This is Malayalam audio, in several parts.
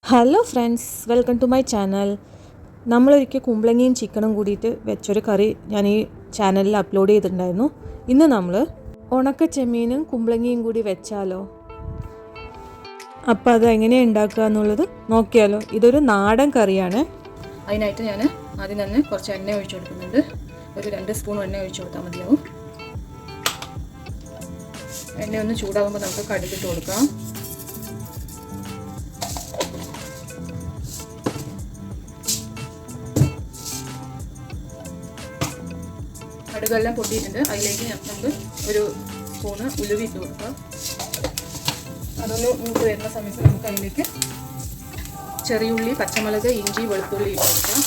Hello friends, welcome to my channel. നമ്മളൊരിക്കൽ കുമ്പളങ്ങയും ചിക്കനും കൂടിയിട്ട് വെച്ചൊരു കറി ഞാൻ ഈ ചാനലിൽ അപ്ലോഡ് ചെയ്തിട്ടുണ്ടായിരുന്നു. ഇന്ന് നമ്മൾ ഉണക്ക ചെമ്മീനും കുമ്പളങ്ങയും കൂടി വെച്ചാലോ? അപ്പോൾ അത് എങ്ങനെയാണ് ഉണ്ടാക്കുക എന്നുള്ളത് നോക്കിയാലോ? ഇതൊരു നാടൻ കറിയാണ്. അതിനായിട്ട് ഞാൻ ആദ്യം തന്നെ കുറച്ച് എണ്ണ ഒഴിച്ചു കൊടുക്കുന്നുണ്ട്. ഒരു 2 സ്പൂൺ എണ്ണ ഒഴിച്ചു കൊടുത്താൽ മതിയാവും. എണ്ണ ഒന്ന് ചൂടാകുമ്പോൾ നമുക്ക് കടുകിട്ട് കൊടുക്കാം. കടുകെല്ലാം പൊട്ടിയിട്ടുണ്ട്. അതിലേക്ക് നമുക്ക് ഒരു സ്പൂണ് ഉലുവ ഇട്ട് കൊടുക്കാം. അതൊന്ന് മൂത്ത് വരുന്ന സമയത്ത് നമുക്ക് അതിലേക്ക് ചെറിയുള്ളി, പച്ചമുളക്, ഇഞ്ചി, വെളുത്തുള്ളി ഇട്ട് കൊടുക്കാം.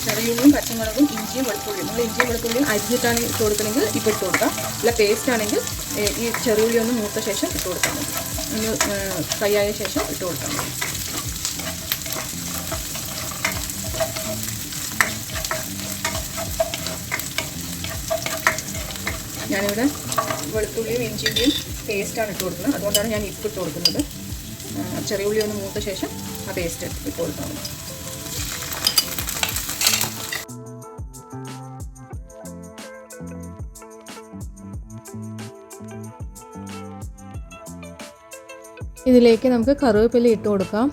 ചെറിയുള്ളിയും പച്ചമുളകും ഇഞ്ചിയും വെളുത്തുള്ളിയും, നമ്മൾ ഇഞ്ചിയും വെളുത്തുള്ളിയും അരിഞ്ഞിട്ടാണ് ഇട്ട് കൊടുക്കണമെങ്കിൽ ഇപ്പോൾ ഇട്ട് കൊടുക്കാം. അല്ല പേസ്റ്റ് ആണെങ്കിൽ ഈ ചെറിയുള്ളി ഒന്ന് മൂത്ത ശേഷം ഇട്ട് കൊടുത്താൽ മതി. ഒന്ന് ഫ്രൈ ആയ ശേഷം ഇട്ട് കൊടുത്താൽ മതി. ഞാനിവിടെ വെളുത്തുള്ളിയും ഇഞ്ചിൻ്റെയും പേസ്റ്റാണ് ഇട്ട് കൊടുക്കുന്നത്. അതുകൊണ്ടാണ് ഞാൻ ഇട്ട് കൊടുക്കുന്നത്. ചെറിയ ഉള്ളി ഒന്ന് മൂത്ത ശേഷം ആ പേസ്റ്റ് ഇട്ട് കൊടുത്താൽ മതി. ഇതിലേക്ക് നമുക്ക് കറിവേപ്പില ഇട്ട് കൊടുക്കാം.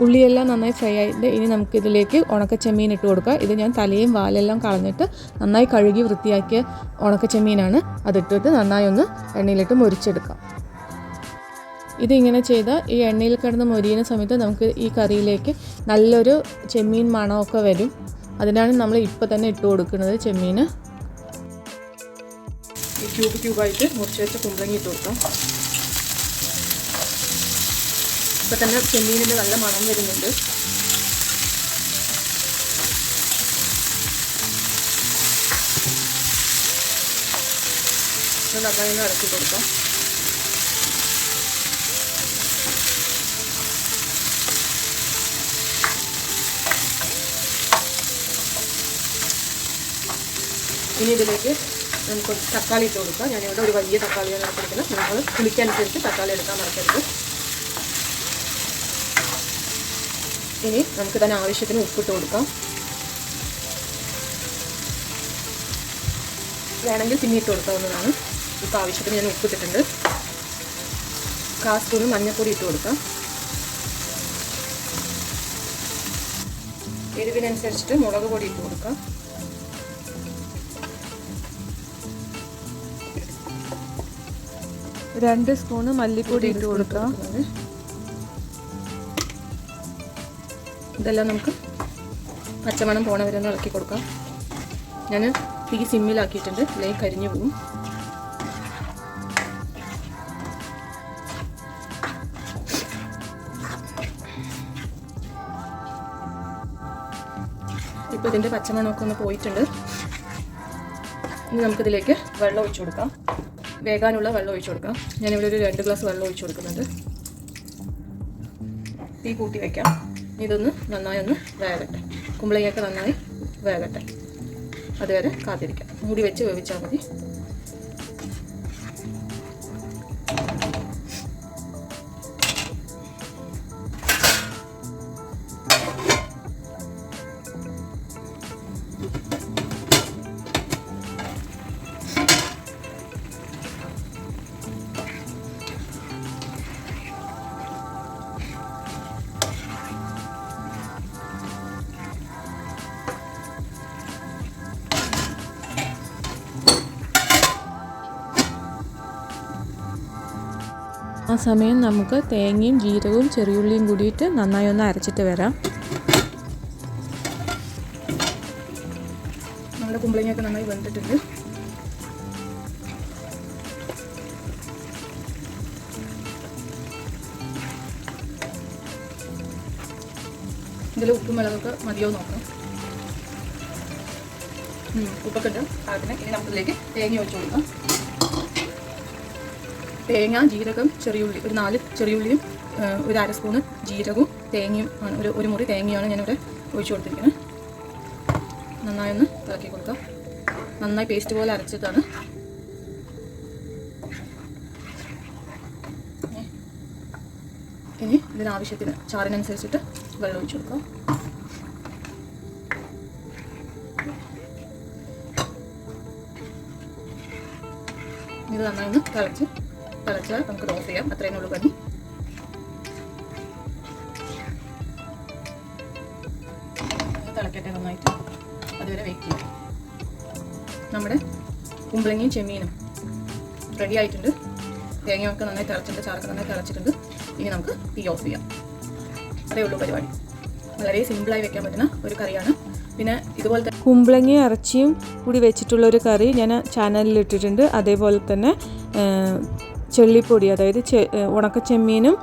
ഉള്ളിയെല്ലാം നന്നായി ഫ്രൈ ആയിട്ട് ഇനി നമുക്കിതിലേക്ക് ഉണക്കച്ചെമ്മീൻ ഇട്ട് കൊടുക്കാം. ഇത് ഞാൻ തലയും വാലെല്ലാം കളഞ്ഞിട്ട് നന്നായി കഴുകി വൃത്തിയാക്കിയ ഉണക്കച്ചെമ്മീനാണ്. അതിട്ടിട്ട് നന്നായി ഒന്ന് എണ്ണയിലിട്ട് മൊരിച്ചെടുക്കാം. ഇതിങ്ങനെ ചെയ്താൽ ഈ എണ്ണയിൽ കിടന്ന് മൊരിയുന്ന സമയത്ത് നമുക്ക് ഈ കറിയിലേക്ക് നല്ലൊരു ചെമ്മീൻ മണമൊക്കെ വരും. അതിനാണ് നമ്മൾ ഇപ്പോൾ തന്നെ ഇട്ട് കൊടുക്കുന്നത് ചെമ്മീൻ. ഈ ക്യൂബായിട്ട് മുറിച്ച് വെച്ച കുമ്പളങ്ങി ഇട്ട് കൊടുക്കാം. ഇപ്പം തന്നെ ചെമ്മീനിൻ്റെ നല്ല മണം വരുന്നുണ്ട്. നന്നായി ഇറക്കി കൊടുക്കാം. ഇനി ഇതിലേക്ക് നമുക്ക് തക്കാളി ഇട്ട് കൊടുക്കാം. ഞാനിവിടെ ഒരു വലിയ തക്കാളിയാണ് എടുക്കുന്നത്. നിങ്ങൾ പുളിക്കനുസരിച്ച് തക്കാളി എടുക്കാൻ മറക്കരുത്. ഇനി നമുക്ക് തന്നെ ആവശ്യത്തിന് ഉപ്പിട്ട് കൊടുക്കാം. വേണമെങ്കിൽ പിന്നെ ഇട്ട് കൊടുക്കാവുന്നതാണ്. ഇപ്പോൾ ആവശ്യത്തിന് ഞാൻ ഉപ്പിട്ടിട്ടുണ്ട്. 1/4 സ്പൂൺ മഞ്ഞൾപ്പൊടി ഇട്ട് കൊടുക്കാം. എരിവിനനുസരിച്ചിട്ട് മുളക് പൊടി ഇട്ട് കൊടുക്കാം. രണ്ട് സ്പൂണ് മല്ലിപ്പൊടി ഇട്ട് കൊടുക്കാം. ഇതെല്ലാം നമുക്ക് പച്ചമണം പോണ വരെ ഒന്ന് ഇളക്കി കൊടുക്കാം. ഞാൻ തീ സിമ്മിലാക്കിയിട്ടുണ്ട്, അല്ലെങ്കിൽ കരിഞ്ഞു പോകും. ഇപ്പോൾ ഇതിൻ്റെ പച്ചമണമൊക്കെ ഒന്ന് പോയിട്ടുണ്ട്. ഇനി നമുക്കിതിലേക്ക് വെള്ളം ഒഴിച്ചു കൊടുക്കാം. വേകാനുള്ള വെള്ളം ഒഴിച്ചു കൊടുക്കാം. ഞാനിവിടെ ഒരു 2 ഗ്ലാസ് വെള്ളം ഒഴിച്ചു കൊടുക്കുന്നുണ്ട്. തീ കൂട്ടി വയ്ക്കാം. ഇതൊന്ന് നന്നായി ഒന്ന് വേകട്ടെ. കുമ്പളങ്ങയൊക്കെ നന്നായി വേകട്ടെ. അതുവരെ കാത്തിരിക്കാം. മൂടി വെച്ച് വേവിച്ചാൽ മതി. ആ സമയം നമുക്ക് തേങ്ങയും ജീരകവും ചെറിയുള്ളിയും കൂടിയിട്ട് നന്നായി ഒന്ന് അരച്ചിട്ട് വരാം. നമ്മുടെ കുമ്പളങ്ങയൊക്കെ നന്നായി വെന്തിട്ടുണ്ട്. ഇതിൽ ഉപ്പും മുളകൊക്കെ മതിയോ നോക്കാം. ഉപ്പൊക്കെ ഉണ്ട് അതിന്. ഇനി നമുക്കിതിലേക്ക് തേങ്ങ ഒഴിച്ചു കൊടുക്കാം. തേങ്ങ, ജീരകം, ചെറിയുള്ളി, ഒരു 4 ചെറിയുള്ളിയും ഒരു 1/2 സ്പൂണ് ജീരകവും തേങ്ങയും ആണ്. ഒരു മുറി തേങ്ങയാണ് ഞാനിവിടെ ഒഴിച്ചു കൊടുത്തിരിക്കുന്നത്. നന്നായി ഒന്ന് ഇളക്കി കൊടുക്കാം. നന്നായി പേസ്റ്റ് പോലെ അരച്ചിട്ടാണ്. ഇനി ഇതിനാവശ്യത്തിന് ചാറിനനുസരിച്ചിട്ട് വെള്ളം ഒഴിച്ചു കൊടുക്കാം. ഇത് നന്നായി ഒന്ന് തിളച്ചാൽ നമുക്ക് ഓഫ് ചെയ്യാം. അത്രയും ഉള്ളൂ പണി. തിളക്കട്ടെ നന്നായിട്ട്, അതുവരെ വെയിറ്റ് ചെയ്യാം. നമ്മുടെ കുമ്പളങ്ങയും ചെമ്മീനും റെഡി ആയിട്ടുണ്ട്. തേങ്ങയൊക്കെ നന്നായി തിളച്ചിട്ടുണ്ട്, ചാറൊക്കെ നന്നായി തിളച്ചിട്ടുണ്ട്. ഇനി നമുക്ക് തീ ഓഫ് ചെയ്യാം. അതേ ഉള്ളൂ പരിപാടി. വളരെ സിമ്പിളായി വെക്കാൻ പറ്റുന്ന ഒരു കറിയാണ്. പിന്നെ ഇതുപോലത്തെ കുമ്പളങ്ങയും ഇറച്ചിയും കൂടി വെച്ചിട്ടുള്ളൊരു കറി ഞാൻ ചാനലിൽ ഇട്ടിട്ടുണ്ട്. അതേപോലെ തന്നെ ചെള്ളിപ്പൊടി, അതായത് ഉണക്കച്ചെമ്മീനും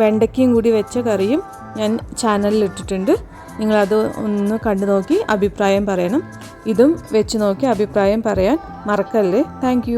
വെണ്ടയ്ക്കയും കൂടി വെച്ച കറിയും ഞാൻ ചാനലിൽ ഇട്ടിട്ടുണ്ട്. നിങ്ങളത് ഒന്ന് കണ്ടു നോക്കി അഭിപ്രായം പറയണം. ഇതും വെച്ച് നോക്കി അഭിപ്രായം പറയാൻ മറക്കല്ലേ. താങ്ക്